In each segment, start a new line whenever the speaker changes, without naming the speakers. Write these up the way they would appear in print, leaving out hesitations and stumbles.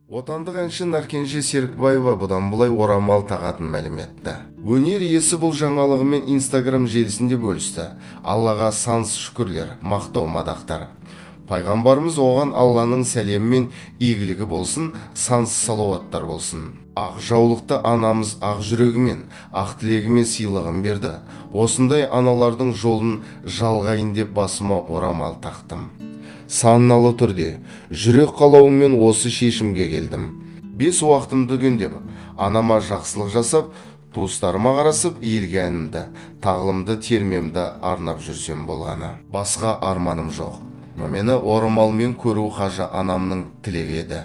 Отандық әнші Наркенже Серікбаева бұдан бұлай орамал тағатын мәлім етті. Өнер иесі бұл жаңалығымен Instagram желісінде бөлісті. Аллаға сансыз шүкірлер, мақтау мадақтар. Пайғамбарымыз оған Алланың сәлемі мен игілігі болсын, сансыз салауаттар болсын. Ақ жаулықты анамыз ақ жүрегімен, ақ тілегімен сыйлығын берді. Осындай аналардың жолын жалғайын деп басыма орамал тақтым. Саналы түрде жүрек қалауымен осы шешімге келдім. 5 уақытымды түгендеп, анама жақсылық жасап, туыстарыма қарасып, елге әнімді, тағылымды термемді арнап жүрсем болғаны. Басқа арманым жоқ. Мені орамалмен көру қажы анамның тілегі еді.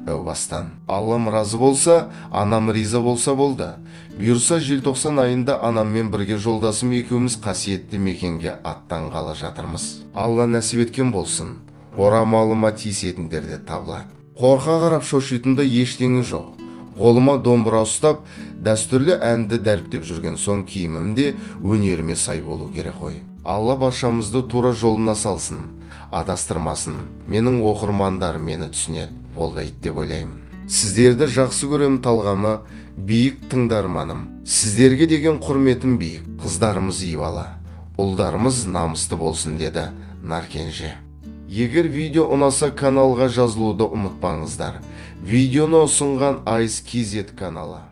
Әу бастан. Аллам разы болса, анам риза болса болды. Бұйырса желтоқсан айында анаммен бірге жолдасым екеуміз қасиетті мекенге аттанғалы жатырмыз. Алла нәсіп еткен болсын. Орамалыма тиісетіндер де табылады. Қорқа қарап шошитында ештеңе жоқ. Қолыма домбыра ұстап, дәстүрлі әнді дәріптеп жүрген соң киімімде өнеріме сай болу керек қой. Алла баршамызды тура жолына салсын, адастырмасын. Менің оқырмандарым мені түсінеді, қолдайды деп ойлаймын. Сіздерді жақсы көрем талғамы, биік тыңдарманым. Сіздерге деген құрметім биік. Қыздарымыз ибалы, ұлдарымыз намысты болсын, деді Наркенже. Егер видео ұнаса каналға жазылуды ұмытпаңыздар. Видеоны ұсынған Айс KZ каналы.